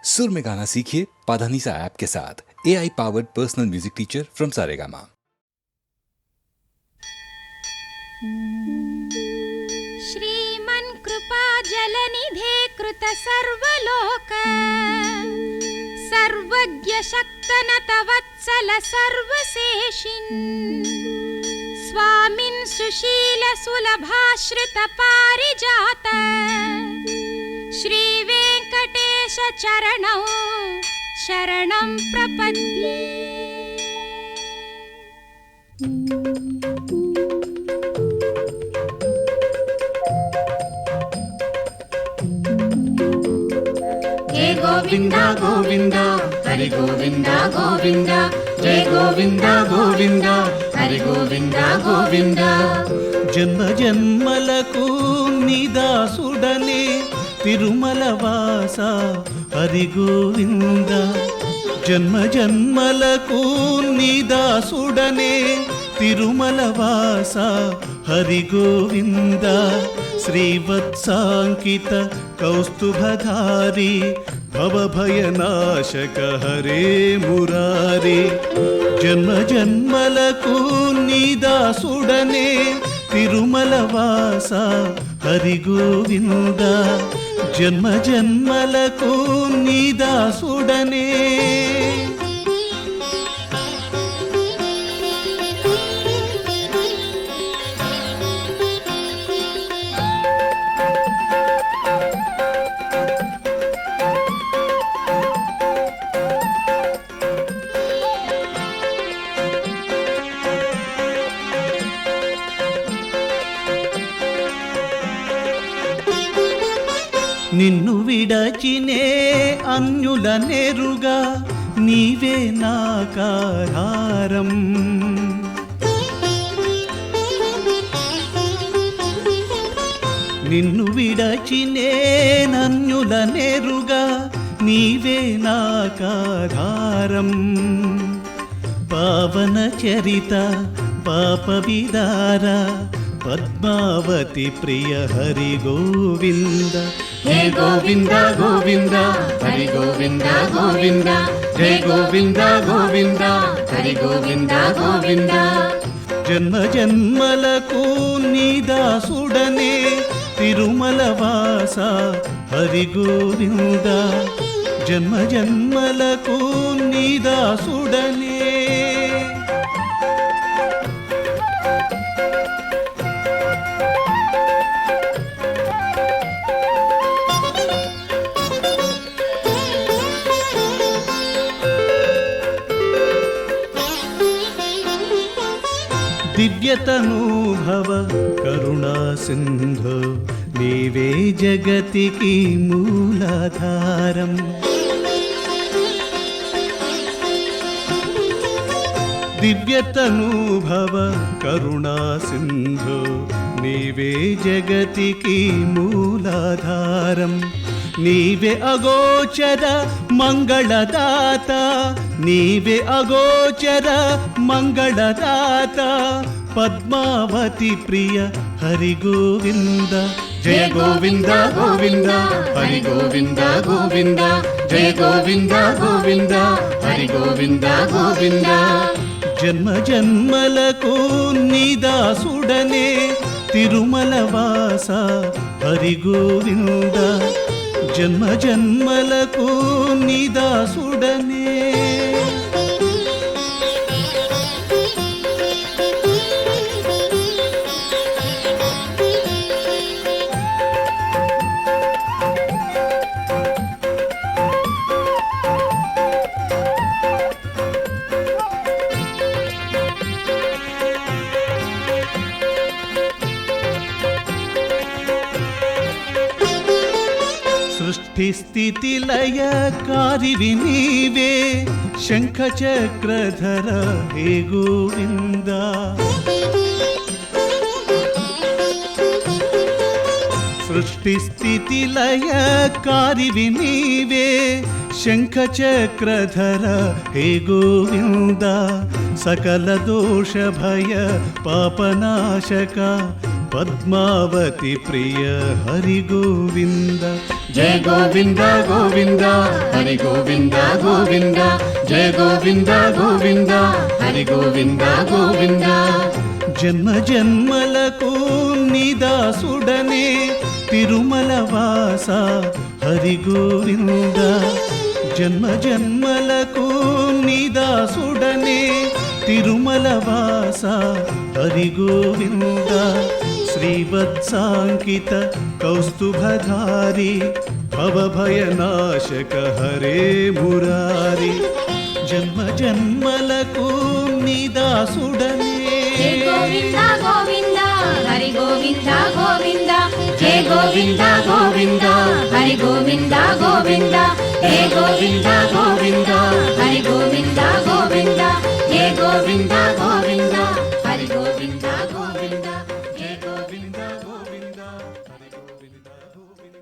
सुर में गाना सीखिए पाधानीसा ऐप के साथ। AI powered personal music teacher from Saregama. श्रीमन् कृपा जलनिधे कृत सर्वलोक सर्वज्ञ शक्तनत वत्सल सर्वशेषिन् स्वामिन् सुशील सुलभाश्रित पारिजात श्री वेंकटेश चरणौ शरणं प्रपद्ये। हे गोविंद गोविंद हरि गोविंद गोविंद जय गोविंद गोविंद हरि गोविंद गोविंद। జన్మ జన్మలకు నిదాసుడనే తిరుమల వాస హరి గోవింద। జన్మ జన్మలకు నిదాసుడనే తిరుమల వాస హరి గోవింద। శ్రీవత్సాంకిత కౌస్తుభధారి భవభయనాశక హరే మురారి। జన్మ జన్మలకు నిదాసుడనే తిరుమల వాస హరి గోవింద। జన్మ జన్మలకు నిదాసుడనే। నిన్ను విడచినే అన్యుల నెరుగా నీవే నాకాధారం। నిన్ను విడచినే అన్యుల నెరుగా నీవే నాకాధారం। పావన చరిత పాప విదార పద్మావతి ప్రియ హరి గోవింద। हे गोविंद गोविंद हरि गोविंद गोविंद जय गोविंद गोविंद हरि गोविंद गोविंद। జన్మ జన్మలకు నిదాసుడనే తిరుమల వాస హరి గోవింద। జన్మ జన్మలకు నిదాసుడనే। దివ్యతనూభవ కరుణా సింధు నీవే జగతికి మూలాధారం। దివ్యతనూభవ కరుణా సింధు నీవే జగతికి మూలాధారం। నీవే అగోచర మంగళదాత నీవే అగోచర మంగళదాత పద్మావతి ప్రియ హరి గోవింద। जय गोविंद गोविंद हरि गोविंद गोविंद जय गोविंद गोविंद हरि गोविंद गोविंद। జన్మ జన్మలకు నిదాసుడనే తిరుమల వాస హరి గోవింద। జన్మ జన్మలకు నిదాసుడనే। సృష్టి స్థితి లయ కారివి నీవే శంఖ చక్రధర హే గోవింద। సృష్టి స్థితి లయ కారివి నీవే శంఖ చక్రధర హే గోవింద। సకల దోష భయ పాపనాశక పద్మావతి ప్రియ హరి గోవింద జయ గోవింద గోవింద హరి గోవింద గోవింద జయ గోవింద గోవింద హరి గోవింద గోవింద జన్మ జన్మలకు నిదాసుడనే తిరుమల వాస హరి గోవింద జన్మ జన్మలకు నిదాసుడనే తిరుమల వాస హరి గోవింద శ్రీవత్సాంకిత కౌస్తుభధారి భవభయనాశక హరే మురారి జన్మ జన్మలకు నిదాసుడనే జయ గోవింద గోవింద హరి గోవింద గోవింద జయ గోవింద గోవింద హరి గోవింద గోవింద జయ గోవింద గోవింద హరి గోవింద గోవింద జయ గోవింద గోవింద హరి గోవింద గోవింద జయ గోవింద గోవింద హరి గోవింద గోవింద.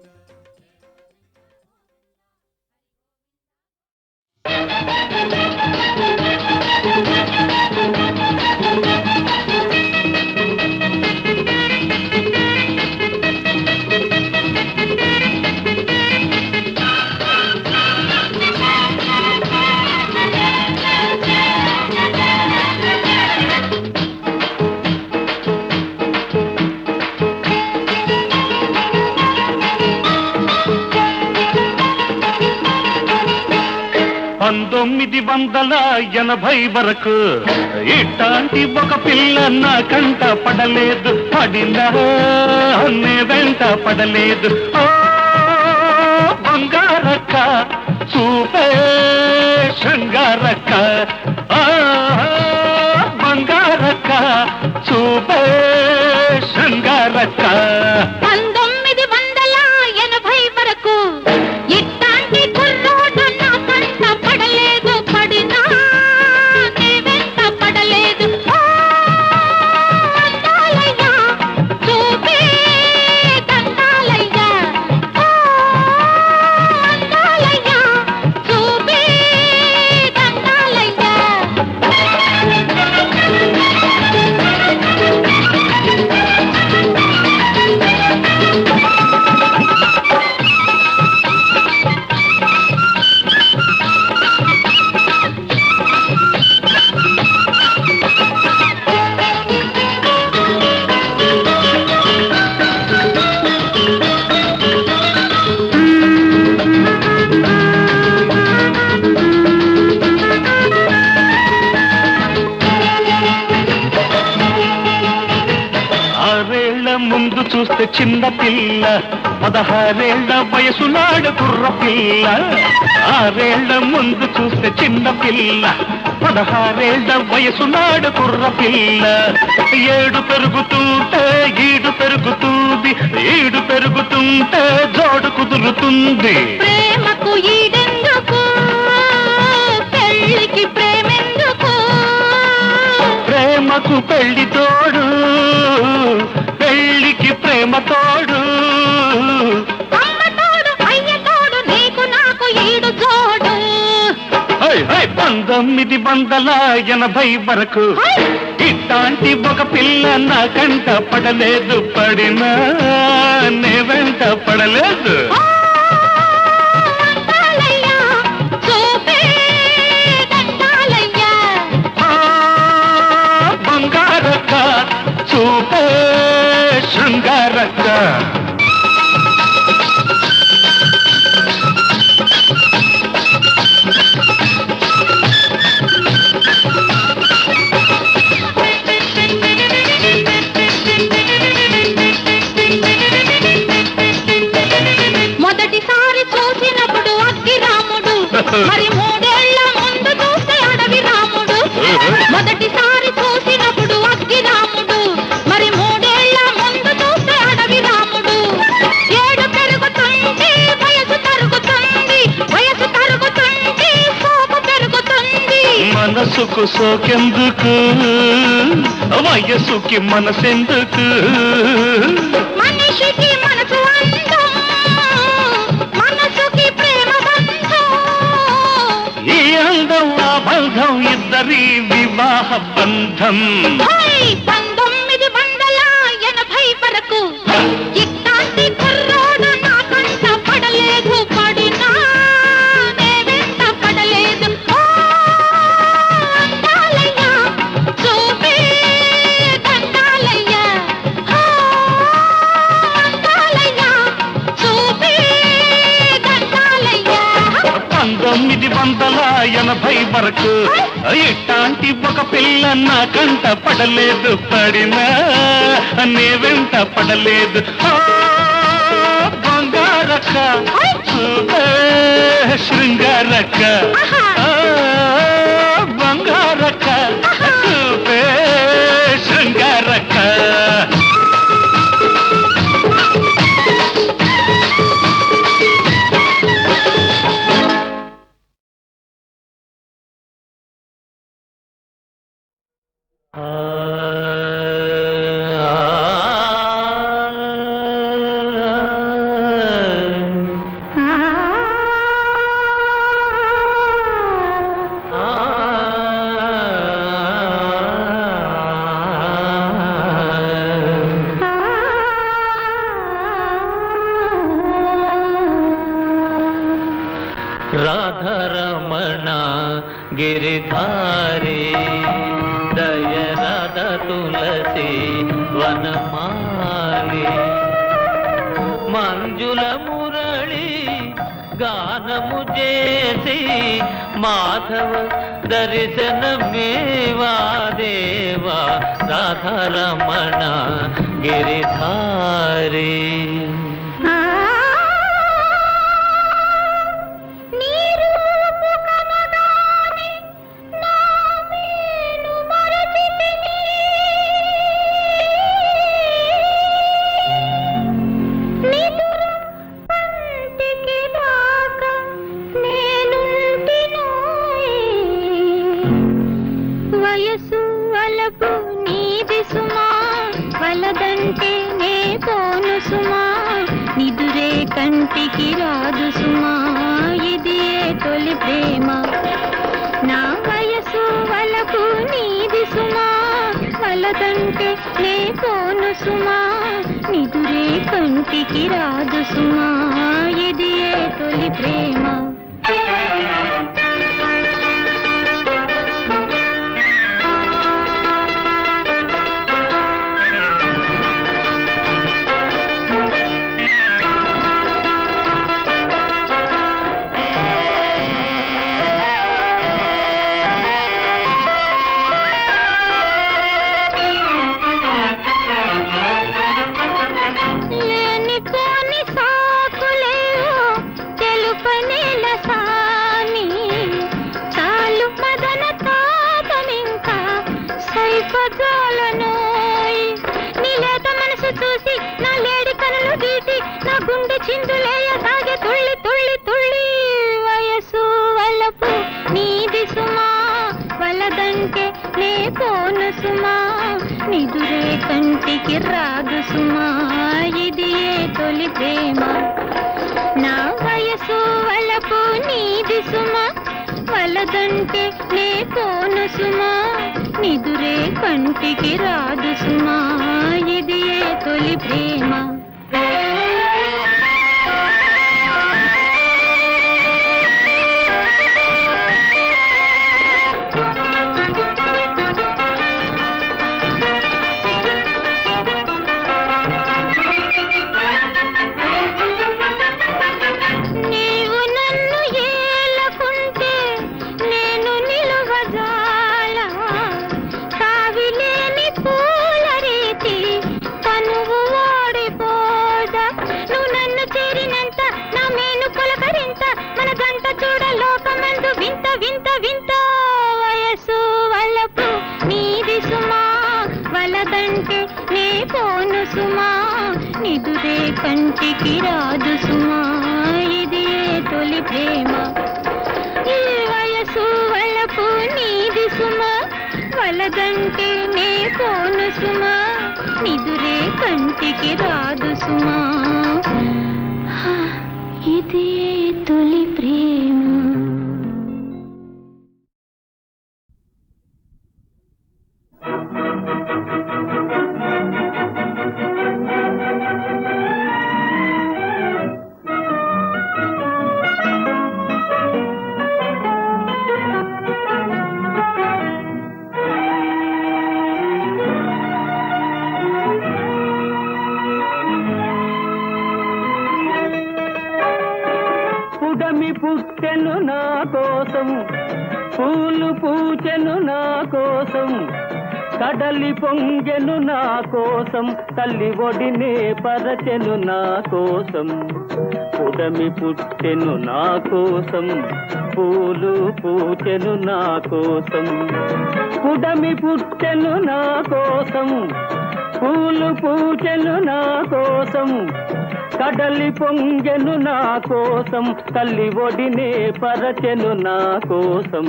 వరకు ఇట్లాంటి ఒక పిల్ల నా కంట పడలేదు, పడినా నే వెంట పడలేదు. ఓ బంగారక్క చూపే శృంగారక్క, బంగారక్క చూపే శృంగారక్క. 1980 వరకు ఇట్లాంటి కుర్రోడు నా కంట పడలేదు, పడినా నే వెంట పడలేదు. అందాలయ్య చూపే దండాలయ్య, అందాలయ్య చూపే దండాలయ్య. ముందు చూస్తే చిన్న పిల్ల, 16 వయసు నాడు కుర్ర పిల్ల. 6 ముందు చూస్తే చిన్న పిల్ల, 16 వయసు నాడు కుర్ర పిల్ల. 7 పెరుగుతుంటే ఈడు పెరుగుతుంది, ఈడు పెరుగుతుంటే జోడు కుదురుతుంది. ప్రేమకు ఈడెందుకు, పెళ్ళికి ప్రేమెందుకు? ప్రేమకు పెళ్లి తోడు, పెళ్లికి ప్రేమ తోడు. అమ్మ తోడు, అయ్య తోడు, నీకు నాకు ఈడు తోడు. 1980 వరకు ఇట్లాంటి ఒక పిల్ల నా కంట పడలేదు, పడినా నే వెంట పడలేదు. అందాలయ్య చూపే దండాలయ్య, బంగారక్క చూపే శృంగారక్క. మొదటిసారి చూసినప్పుడు అగ్గి రాముడు, మరి 3 ఏళ్ల ముందు చూస్తే అడవి రాముడు. మొదటిసారి చూసినప్పుడు అగ్గి రాముడు, మరి 3 ఏళ్ల ముందు చూస్తే అడవి రాముడు. 7 పెరుగుతుంది, వయసు తరుగుతుంది, వయసు తరుగుతుంది, సోపు పెరుగుతుంది. మనసుకు సోకెందుకు, వయసుకి మనసెందుకు? మనిషికి మనసు అందం, మనసుకి ప్రేమ బంధం. ఈ అందం ఆ బంధం ఇద్దరి వివాహ బంధం. 1980 ఇట్లాంటి కుర్రోడు నా కంట పడలేదు, పడినా నే వెంట పడలేదు. ఓ అందాలయ్య చూపే దండాలయ్య, ఓ అందాలయ్య చూపే దండాలయ్య. 1980 వరకు ఇట్లాంటి ఒక పిల్ల నా కంట పడలేదు, పడినా నే వెంట పడలేదు. ఓ బంగారక్క చూపే శృంగారక్క, ఓ బంగారక్క చూపే శృంగారక్క. రాధారమణ గిరిధారి దయరాధ తులసి వనమాలి మంజుల మురళి గానము చేసి మాధవ దర్శనమేవా దేవా రాధారమణ గిరిధారి. వయసు వలపు నీది సుమా, వలదంటే నే పోను సుమా, నిదురే కంటికి రాదు సుమా, ఇది తొలి ప్రేమ. నా వయసు వలపు నీది సుమా, వలదంటే నే పోను సుమా, నిదురే కంటికి రాదు సుమా, ఇది తొలి ప్రేమ. నీలేత మనసు చూసి నా లేడి కనులు గీసి నా గుండె చిందులేయ సాగే తుళ్ళి తుళ్ళి తుళ్ళి. వయసు వలపు నీది సుమా, వలదంటే నే పోను సుమా, నిదురే కంటికి రాదు సుమా, ఇది తొలి ప్రేమ. నా వయసు వలపు నీది సుమా, వలదంటే నే పోను సుమా, నిదురే కంటికి రాదు సుమా, ఇది తొలి ప్రేమ. నీవు నన్ను ఏలకుంటే నేను నిలువజాలా, కావిలేని పూల రీతి కనువు ఓడిపోదా. నువ్వు నన్ను చేరినంత నా మేను పులకరింత, మన గంట చూడ లోకమందు వింత వింత వింత. వయసు వలపు నీది సుమా, వలదంటే నే పోను సుమా, నిదురే కంటికి రాదు సుమా, ఇది తొలి ప్రేమ. ఈ వయసు వలపు నీది సుమా, వలదంటే నే పోను సుమా, నిదురే కంటికి రాదు సుమా, ఇది తొలి ప్రేమ. పుట్టెను నా కోసం, పూలు పూచెను నా కోసం, కడలి పొంగెను నా కోసం, తల్లి ఒడినే పరచెను నా కోసం. పుడమి పుట్టెను నా కోసం, పూలు పూచెను నా కోసం. పుడమి పుట్టెను నా కోసం, పూలు పూచెను నా కోసం, కడలి పొంగెను నా కోసం, తల్లి ఒడినే పరచెను నా కోసం.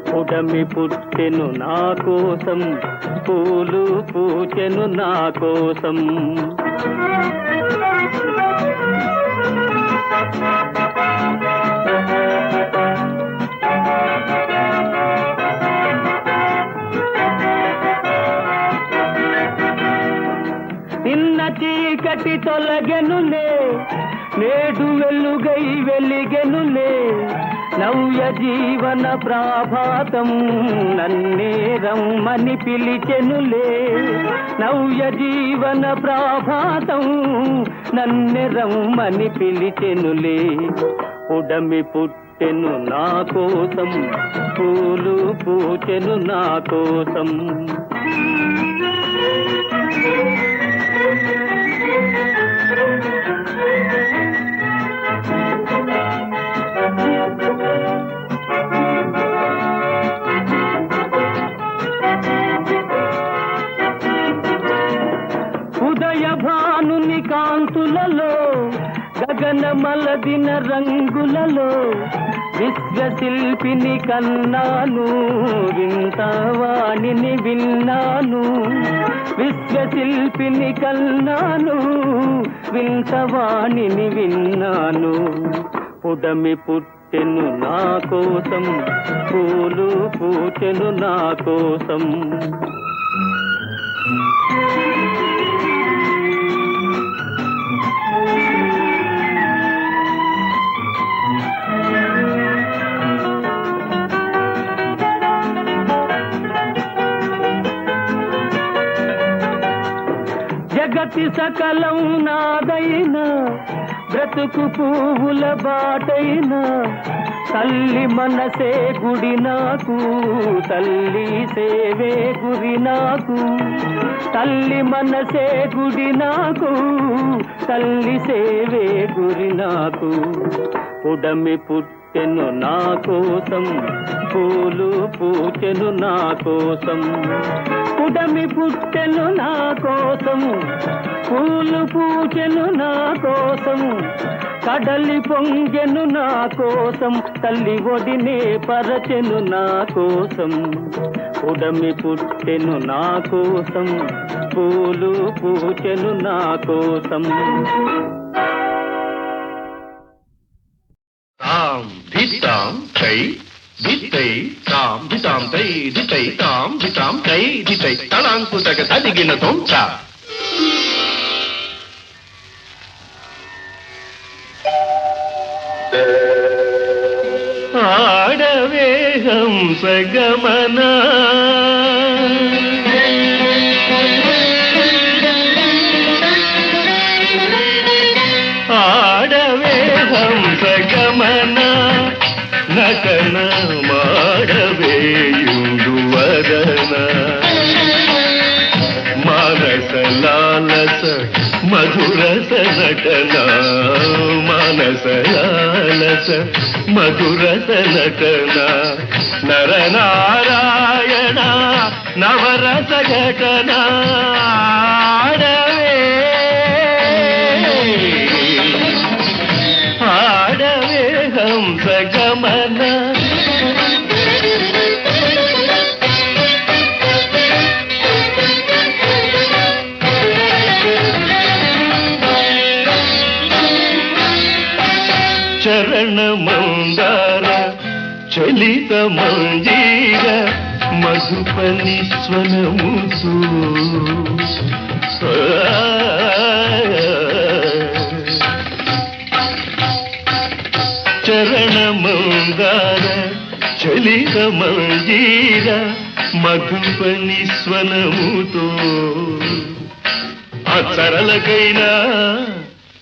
పుడమి పుట్టెను నా కోసం, పూలు పూచెను నా కోసం. నిన్న చీకటి తొలగెనులే, నేడు వెలుగై వెలిగెనులే, నవ్య జీవన ప్రాభాతం నన్నే రమ్మని పిలిచెనులే. నవ్య జీవన ప్రాభాతం నన్నే రమ్మని పిలిచెనులే. పుడమి పుట్టెను నా కోసం, పూలు పూచెను నా కోసం. ఉదయ భానుని కాంతులలో, గగన మలదిన రంగులలో, విశ్వశిల్పిని కన్నాను, వింతవాణిని విన్నాను. విశ్వశిల్పిని కన్నాను, వింతవాణిని విన్నాను. పుడమి పుట్టెను నా కోసం, పూలు పూచెను నా కోసం. జగతి సకలం నాదైనా, బ్రతుకు పువ్వుల బాటైనా, తల్లి మనసే గుడి నాకు, తల్లి సేవే గురి నాకు. తల్లి మనసే గుడి నాకు, తల్లి సేవే గురి నాకు. పుడమి పుట్టెను నా కోసం, పూలు పూచెను నా కోసం. పుడమి పుట్టెను నా కోసం, పూలు పూచెను నా కోసం, కడలి పొంగెను నా కోసం, తల్లి ఒడినే పరచెను నా కోసం. పుడమి పుట్టెను నా కోసం, పూలు పూచెను నా కోసం. తాం ధితాం తై ధితై తాం ధితాం తై ధితై తాం ధితాం తై ధితై తలాంకుతక తదిగిన తొంచ. ఆడవే హంస గమన, ఆడవే హంస గమన, నటన మాడవేయుడు వదన. మానస లాలస మధురస నటన, మానస లాలస మధురస నటన. నరనారాయణ నవరస ఘటన. ఆడవే ఆడవే హంస గమన. చరణ మందార చలిత మంజీర, మధుపని స్వనముసు. చరణ మందార చలిత మంజీర, మధుపని స్వనముతో.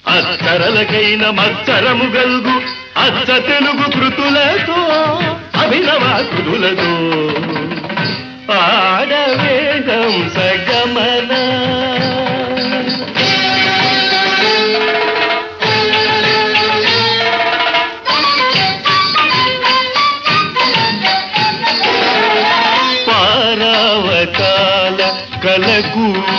అచ్చరలకైనా మత్సరము గల్గు అచ్చ తెలుగు కృతులతో అభినవ కృతులతో ఆడవే హంస గమన పారావతాల కలకూజితాల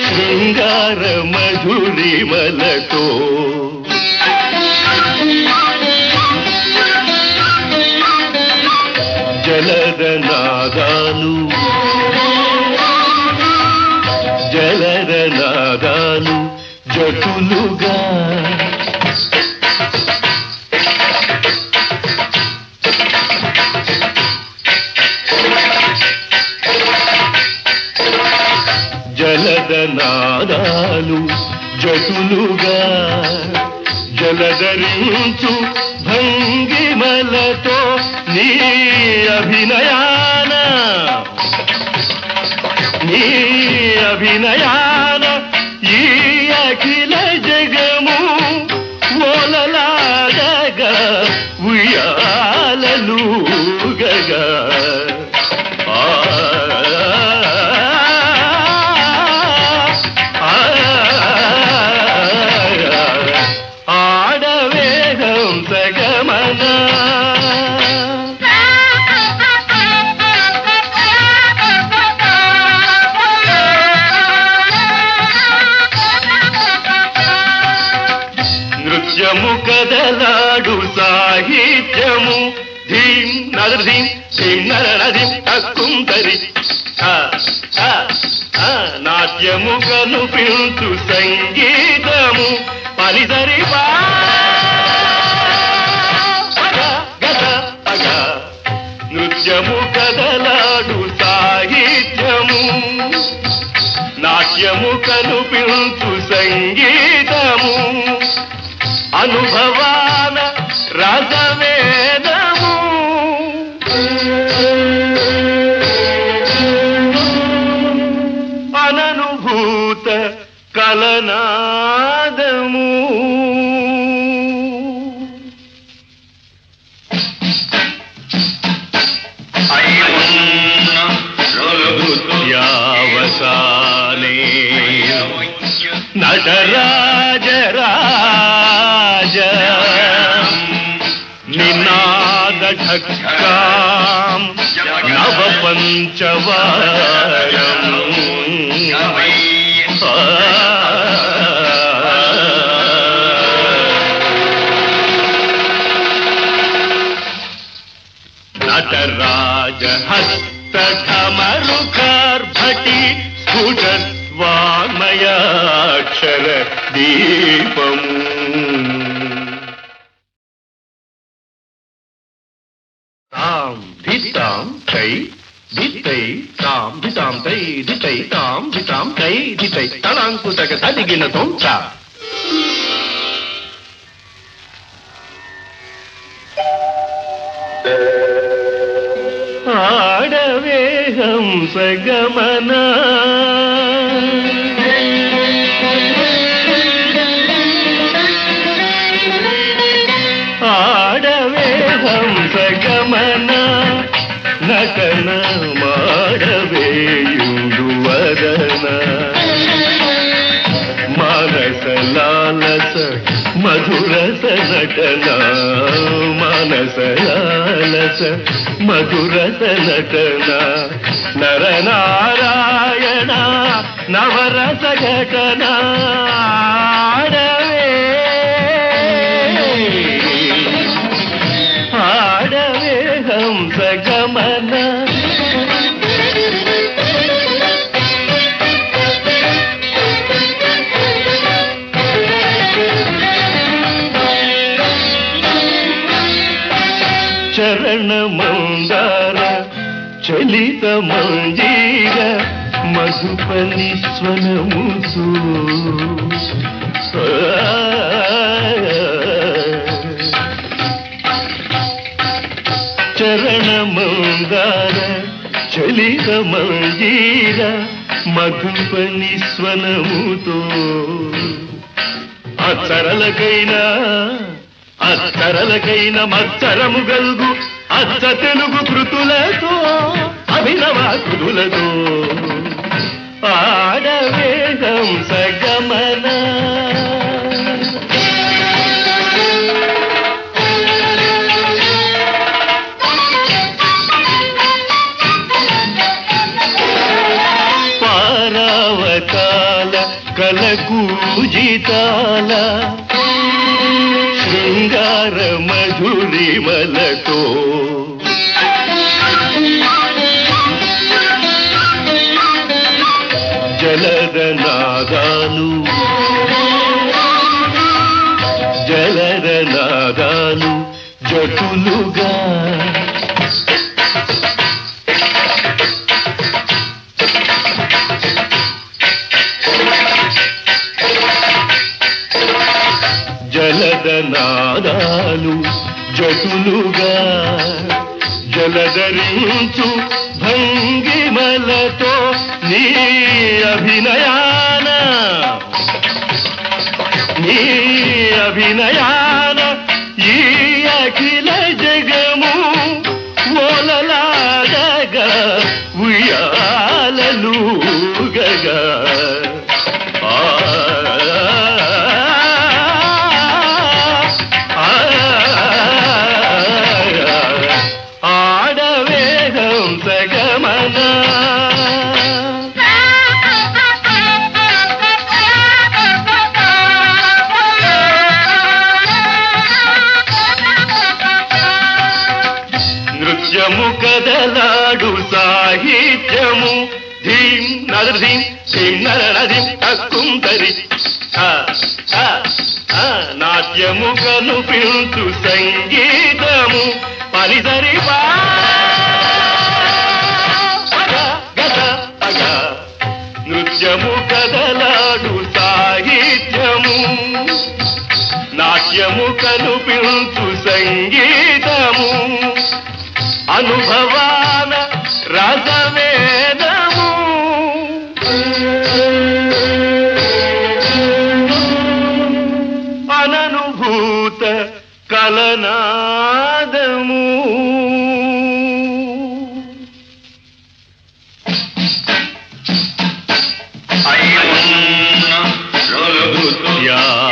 శృంగార మధురిమలతో జలదనాదాలు జలదనాదాలు జటులుగా జలదనాదాలు జటులుగా జలధరించు భంగిమలతో నీ అభినయాన ఈ అఖిల జగము ఓలలాడగా ఉయ్యాలలుగగా ఆడవే హంస గమన నృత్యము కదలాడు సాహిత్యము ధీం నరధీం ధీం నరనధీం తక్కుంతరి నాట్యము కనుపించు సంగీతము పలిసరి నృత్యము కదలాడు సాహిత్యము నాట్యము కనుపించు సంగీతము అనుభవాన రసవేదము అననుభూత కలనాదము నృత్యావసానే నటరాజ రాజ నినాద ఢక్కాం నవ పంచవారం నటరాజ హస్త ఢమరుకార్భటి స్ఫుటద్వామయాక్షర దీపము తాం ధితాం తై ధితై తాం ధితాం తై ధితై తాం ధితాం తై ధితై తలాంకుతక తదిగిన తొంచ ఆడవే హంస గమన ఆడవే హంస గమన నటన మాడవేయుడు వదన మానస లాలస మధురస నటన మానస లాలస మధురస నటన నరనారాయణ నవరస ఘటన ఆడవే హంస గమన చరణ మందార చలిత మంజీర మధుపని స్వనముసు చరణ మందార చలిత మంజీర మధుపని స్వనముతో అత్తరలకైన మత్సరము గల్గు అచ్చ తెలుగు కృతులతో అభినవ కృతులతో ఆడవేగం సగమన పారావకాల కలకూజితాల శృంగార మధురిమలతో జలరనాదాలు జటులుగా జలదనాదాలు జటులుగా జలధరించు భంగిమలతో నీ అభినయాన ఈ అఖిల జగము ఓలలాడగా ఉయ్యాలలుగగా ఆడవేగం సగమన నృత్యము కదలాడు సాహిత్యము ధీం నరధీం ధీం నరనధీం తక్కుంతరి నాట్యము కనుపించు సంగీతము పరిసరి నృత్యము కదలాడు సాహిత్యము నాట్యము కనుపించు సంగీతము అనుభవాన రసవేదము అననుభూత కలనాదము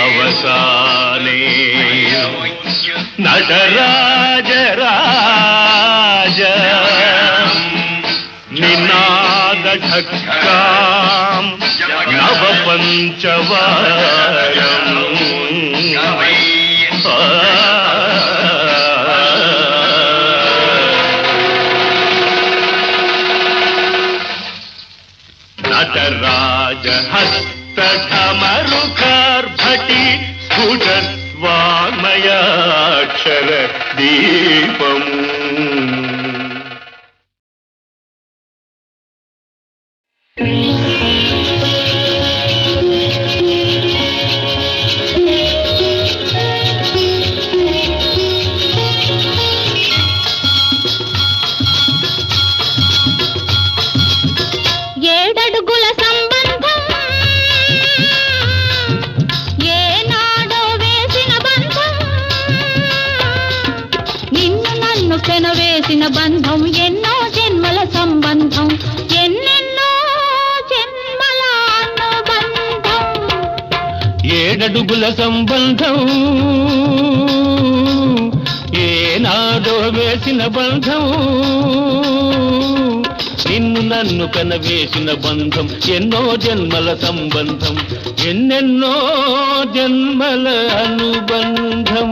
నృత్యావసానే నటరాజరాజ నినాద ఢక్కాం నవ పంచవారం నటరాజ హస్త ఢమరుకార్భటి స్ఫుట వామయాక్షర దీపము ఏడడుగుల సంబంధం ఏనాడో వేసిన బంధం నిన్ను నన్ను పెనవేసిన బంధం ఎన్నో జన్మల సంబంధం ఎన్నెన్నో జన్మల అనుబంధం ఏడడుగుల సంబంధం ఏనాడో వేసిన బంధం నిన్ను నన్ను కనవేసిన బంధం ఎన్నో జన్మల సంబంధం ఎన్నెన్నో జన్మల అనుబంధం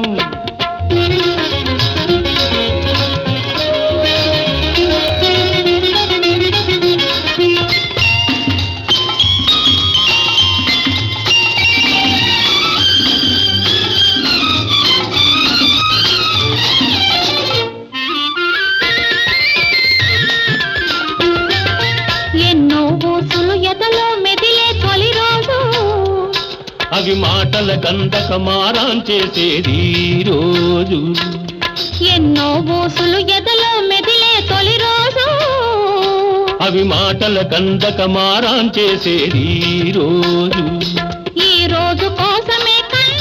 అవి మాటల గంధక మారాం చేసేది రోజు ఎన్నో బూసులు ఎదలో మెదిలే తొలి రోజు అవి మాటల గంధక మారాం చేసేది రోజు ఈ రోజు కోసమే కన్న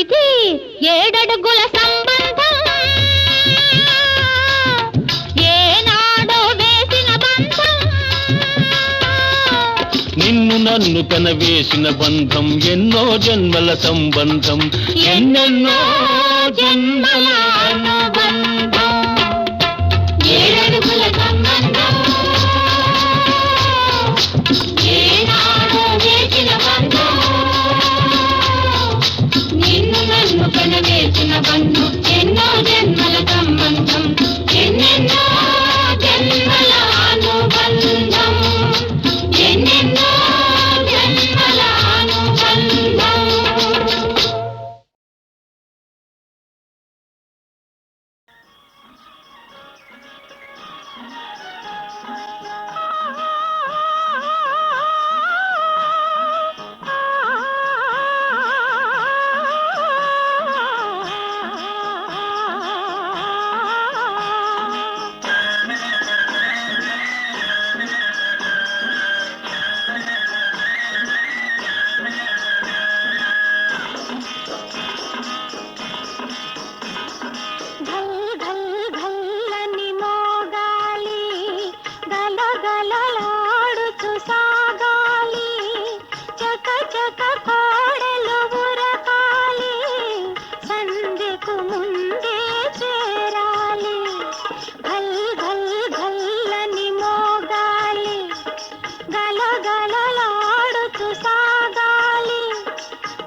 ఇది 7 అడుగుల సంబంధం, ఏనాడో వేసిన బంధం. నిన్ను నన్ను కనవేసిన బంధం, ఎన్నో జన్మల సంబంధం, ఎన్నెన్నో జన్మల అనుబంధం. 7 అడుగుల సంబంధం, ఏనాడో వేసిన బంధం. నిన్ను నన్ను కనవేసిన బంధం, ఎన్నో జన్మల సంబంధం, ఎన్నెన్నో జన్మల అనుబంధం, ఎన్నెన్నో జన్మల అనుబంధం.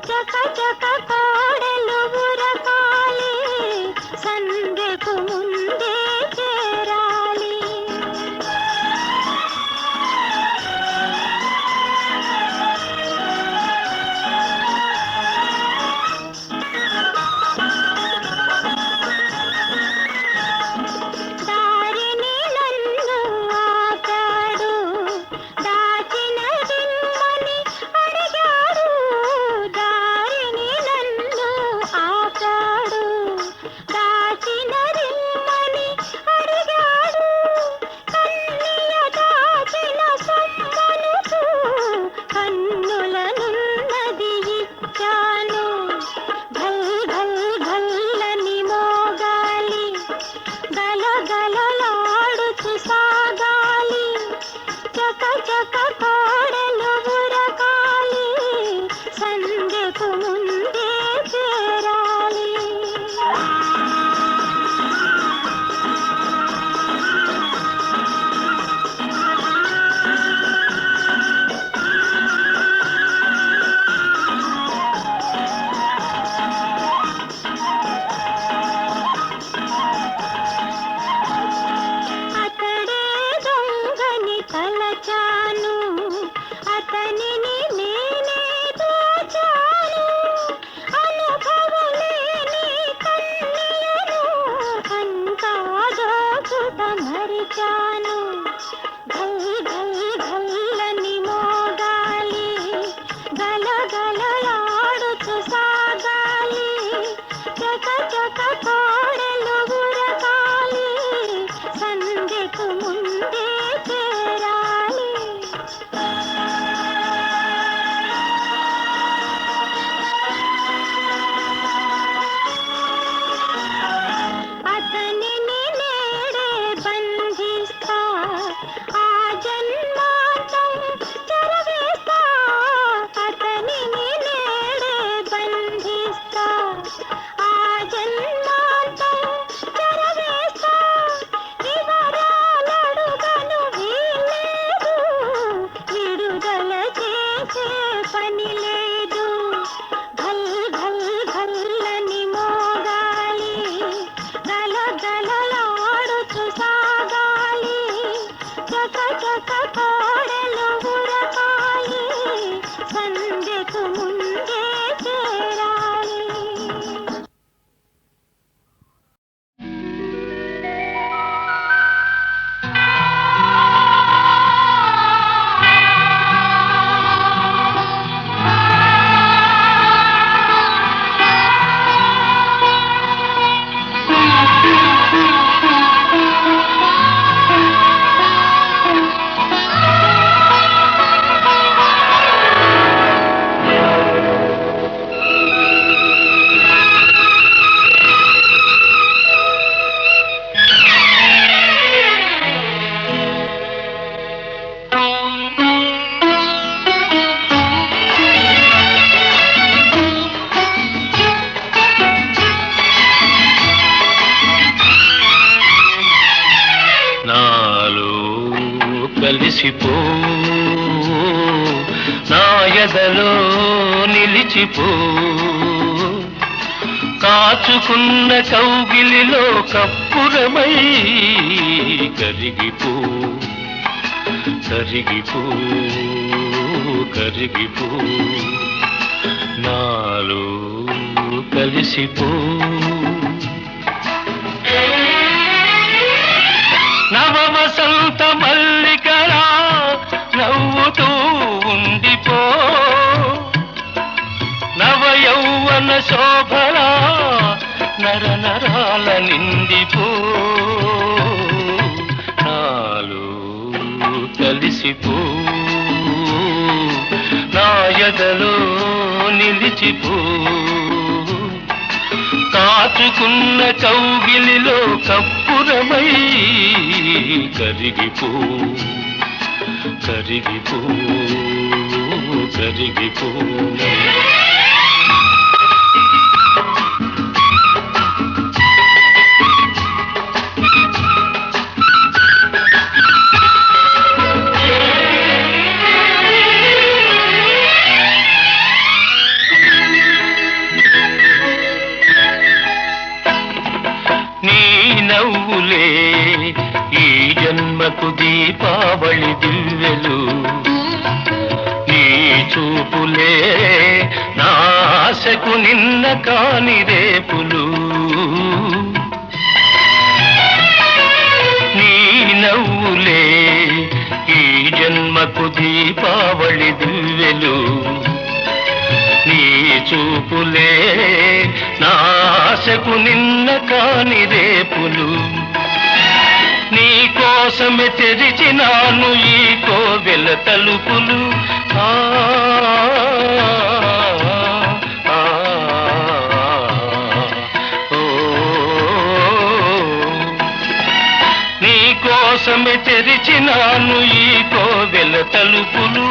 చక చక కోడెలు ఉరకాలి, సందెకు గలగలలాడుతూ సాగాలి చక చక కోడెలు ఉరకాలి సందెకు ముందే చేరాలి అతనిని నేడే బంధిస్తా ఆ జన్మాంతం చెరవేస్తా అతనిని నేడే బంధిస్తా ఆ జన్మాంతం చెరవేస్తా వివరాలడుగను వీల్లేదు విడుదల చేసే పని లేదు ఘల్ ఘల్ ఘల్లని మోగాలి గలగలలాడుతూ సాగాలి చక చక కోడెలు ఉరకాలి సందెకు ముందే చేరాలి నాలో కలిసిపో నా ఎదలో నిలిచిపో కాచుకున్న కౌగిలిలో కప్పురమై కరిగిపో కరిగిపో కరిగిపో నాలో కలిసిపో నవ వసంత మల్లికరా నవ్వుతూ ఉండిపో నవ యౌవన శోభరా నర నరాల నిండిపో నాలో కలిసిపో నా ఎదలో నిలిచిపో కాచుకున్న కౌగిలిలో కప్పురమై కరిగిపో కరిగిపో కరిగిపో నవ్వులే ఈ జన్మకు దీపావళి దివ్వెలు నీ చూపులే నా ఆశకు నిన్న కాని రేపులు నీ నవ్వులే ఈ జన్మకు దీపావళి దివ్వెలు నీ చూపులే నా ఆశకు నిన్న కాని రేపులు నీ కోసమే తెరిచినాను ఈ కోవెల తలుపులు ఆ ఆ, ఓ, నీ కోసమే తెరిచినాను ఈ కోవెల తలుపులు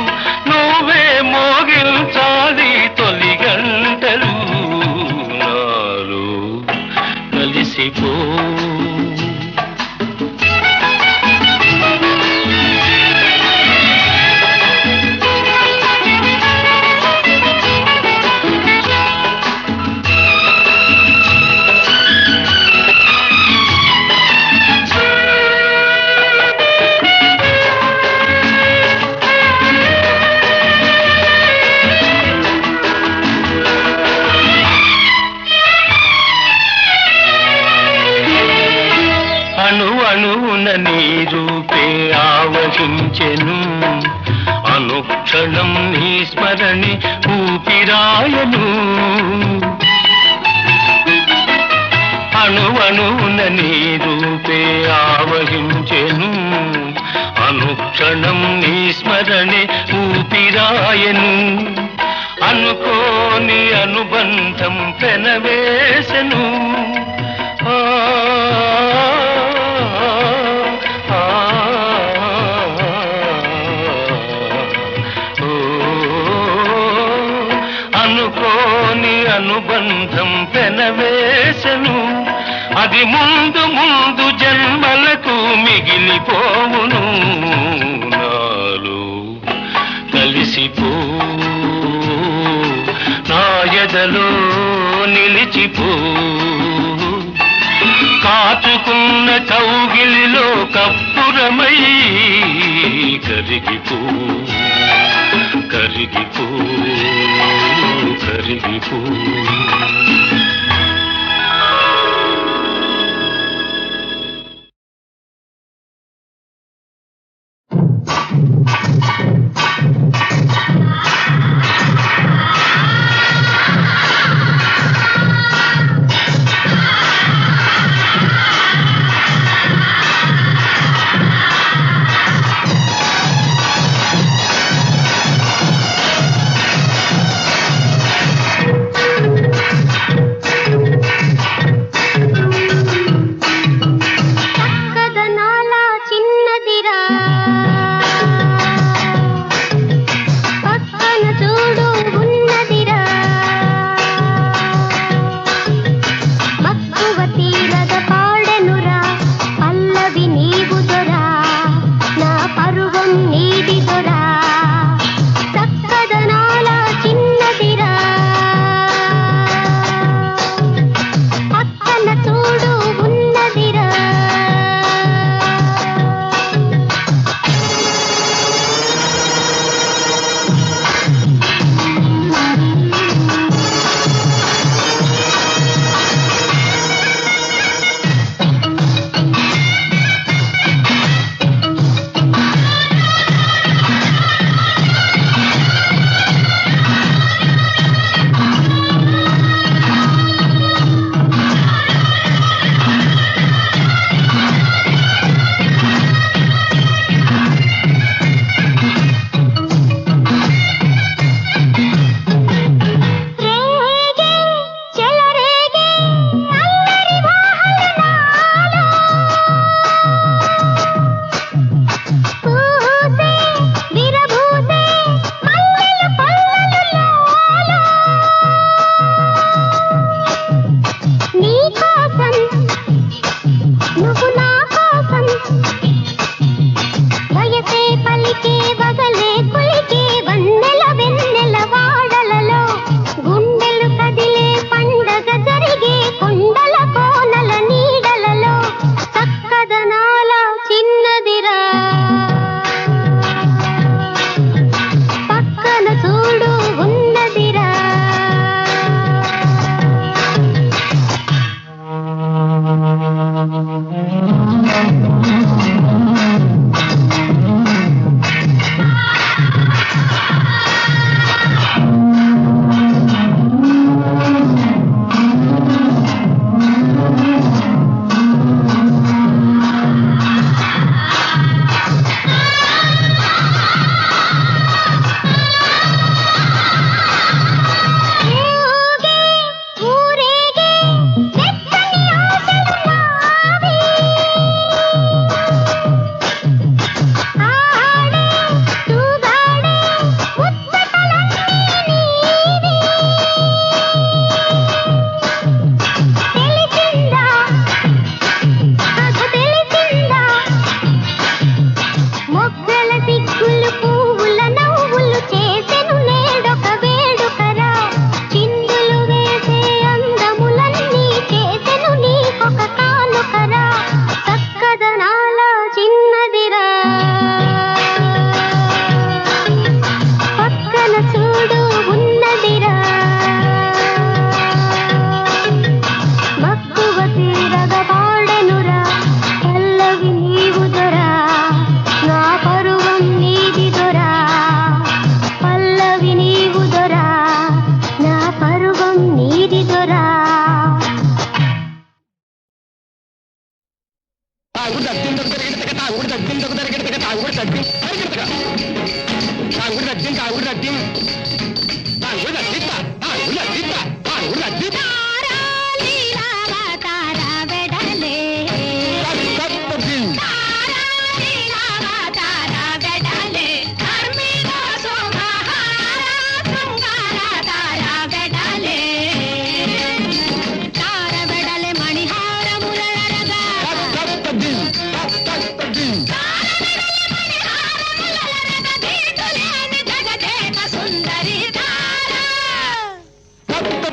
నువ్వే మోగించాలి తొలి గంటలు నాలో కలిసిపో అణువున నీ రూపే ఆవహించెను అనుక్ష అనుక్షణం నీ స్మరణి ఊపిరాయను అణువణువున నీ రూపే ఆవహించెను అనుక్షణం నీ స్మరణి ఊపిరాయను అనుకోని అనుబంధం పెనవేసెను అనుకోని అనుబంధం పెనవేసెను అది ముందు ముందు జన్మలకు మిగిలిపోవును నాలో కలిసిపో నా ఎదలో నిలిచిపో కాచుకున్న కౌగిలిలో కప్పురమై కరిగిపో కరిగిపో కరిగిపో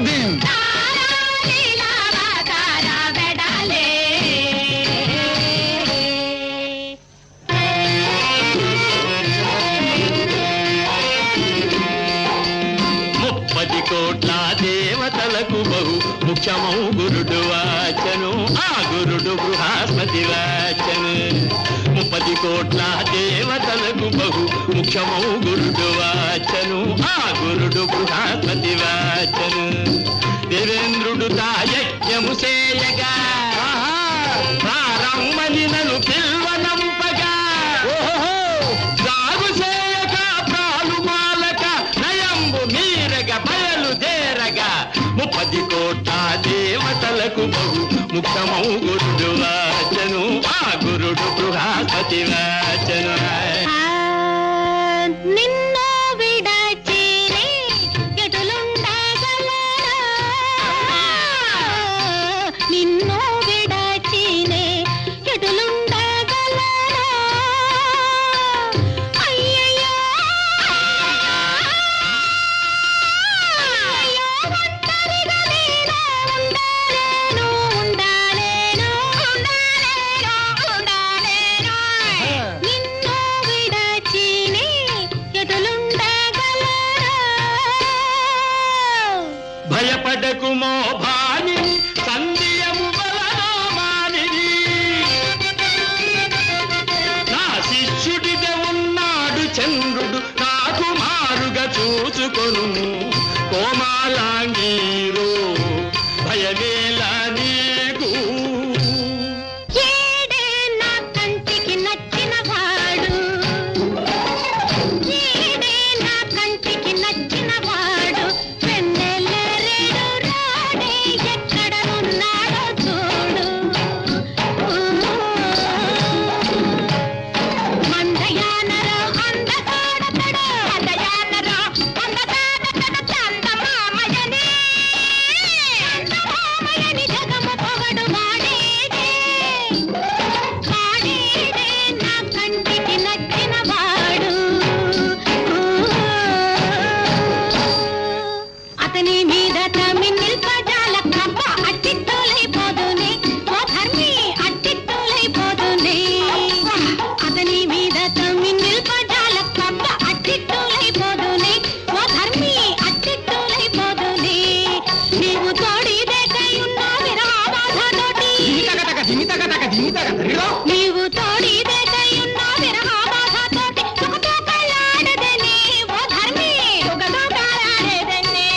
దీం కోట్ల దేవతలకు బహు ముఖ్యమౌ గురుడు వాచను ఆ గురుడు బృహస్పతి వాచను 30 కోట్ల దేవతలకు బహు ముఖ్యమౌ గురుడు వాచను ఆ గురుడు బృహస్పతి వాచను దేవేంద్రుడు తాయజ్ఞము చేయగా ప్రారంభని నన్ను పిల్వనంపగా జాగు చేయక ప్రాలు మాలక నయంబు మీరగ బయలుదేరగా 30 కోట్ల దేవతలకు బహు ముఖ్యమౌ గురుడు వాచను ఆ గురుడు బృహస్పతి వాచను నిన్ను విడచినే ఎటులుండగలరా నిన్ను విడచినే ఎటులుండగలరా అయ్యయ్యో అయ్యో ఒంటరిగా నేను ఉండలేను ఉండలేను ఉండలేను నిన్ను విడచినే ఎటులుండగలరా భయపడకుమో భానిని సంధ్యము బలనో మానిని నా శిష్యుడిగా ఉన్నాడు చంద్రుడు నాకు మారుగా చూచుకొను కోమాలాంగీరు భయమేలా నీకు ఏడే నా కంటికి నచ్చిన వాడు ఏడే నా కంటికి నచ్చిన వాడు వెన్నెలరేడు రాడే ఎక్కడ ఉన్నాడో చూడు మందయానరా అందగాడతడు అందయానరా అందగాడతడు చందమామయని చందమామయని జగము పొగడు వాడేదే వాడేదే నా కంటికి నచ్చిన వాడు అతని మీద తమిళ పదాల కప్ప అట్టిట్టోలైపోదునే ఓ ధర్మి అట్టిట్టోలైపోదునే అతని మీద తమిళ పదాల కప్ప అట్టిట్టోలైపోదునే ఓ ధర్మి అట్టిట్టోలైపోదునే నీవు తోడిదేకై ఉన్నావి రాబాధతోటి నీవు తోడిదేకై ఉన్నావి రాబాధతోటి సుఖతో కళ్ళాడదనే ఓ ధర్మి సుఖతో కళ్ళాడదనే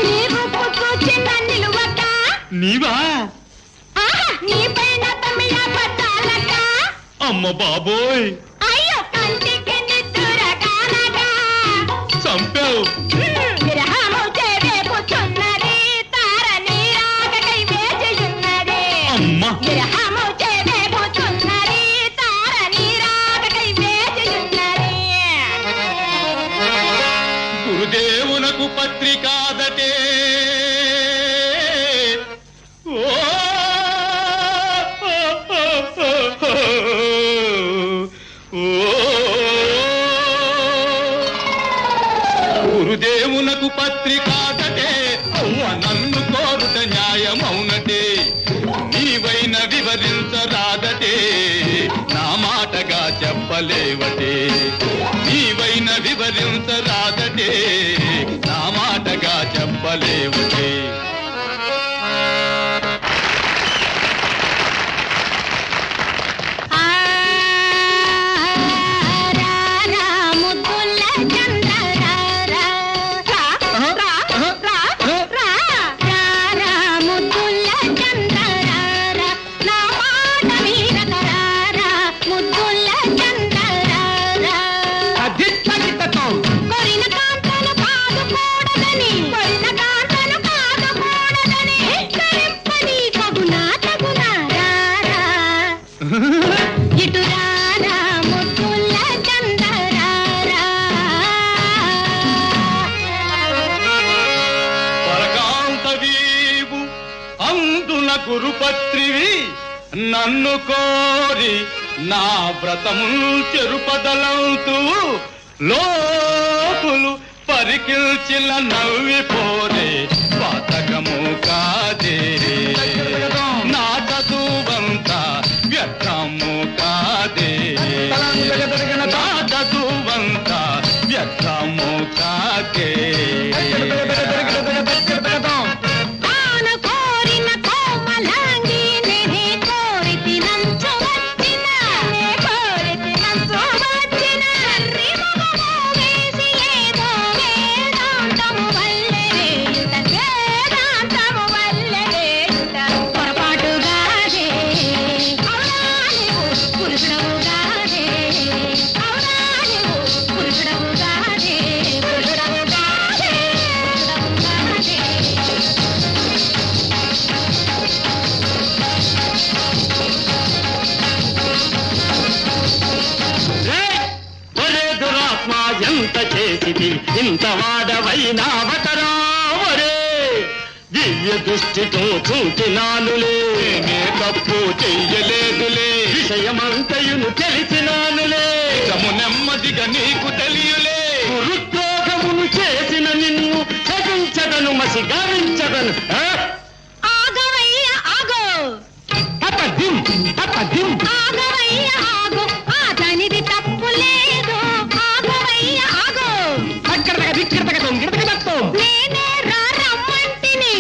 నీవు పుట్టుకొచ్చిన నిలువక నీవా నీ పైన తమిళ పట్టాలక అమ్మ బాబోయ్ అయ్యో కంటికి నిద్దుర కానక చంపావు విరహము చేవేపుచున్నది తార నీరాకకై వేచియున్నది అమ్మ విరహము చేవేపుచున్నది తార నీరాకకై వేచియున్నది గురుదేవునకు పత్రికాదటే ఓ గురుదేవునకు పత్రికాదటే అవ్వ నన్ను కోరుట న్యాయమౌనటే నీవైన వివరించరాదటే నా మాటగా చెప్పలేవటే నీవైన వివరించరాదటే నా మాటగా చెప్పలేవటే రారా ముద్దుల చంద్రరారా రారా ముద్దుల చంద్రరారా నా మాట మీరకరారా ముద్దుల చంద్రరారా కొరిన కాంతను కాదుకూడదని కొరిన కాంతను కాదుకూడదని హెచ్చరింపని తగునా తగునా రారా ఇటు రారా ముద్దుల చంద్రరారా పరకాంత వీవు అందున గురుపత్రివి నన్ను కోరి నా వ్రతము చెరుపదలంతూ లోపులు పరికిల్చిన నవ్విపోరే పాతకము కాదే నా చదువంతా వ్యర్థము కాదే నా చదువంతా వ్యర్థము కాకే ఆన కోరిన కోమలాంగి నే కోరితి నంచు వచ్చిన కోరితి నంచు వచ్చిన రిమగము వేసి ఏదో వేదాంతము వల్లెయుట వేదాంతము వల్లెయుట పొరపాటుగాదే అవునా నీవు పురుషుడవుగాదే అవునా నీవు పురుషుడవుగాదే పురుషుడవుగాదే ఒరే దురాత్మ ఎంత చేసిది ఇంత వాడవైనావటరా ఒరే దివ్య దృష్టితో చూచినానులే నే తప్పు చెయ్యలేదులే విషయమంతయును తెలిసినానులే ఇకము నెమ్మదిగా నీకు తెలియలే రుద్రోగమును చేసిన నిన్ను చదించదను మసి గావించదను ఆగవయ్య ఆగో తప్పదిం తప్పదిం ఆగవయ్య ఆగో అతనిది తప్పు లేదు ఆగవయ్య ఆగో అక్కడ దిక్కడ తగ్గం గిడతగ తప్పం నేనే రా రమ్మంటిని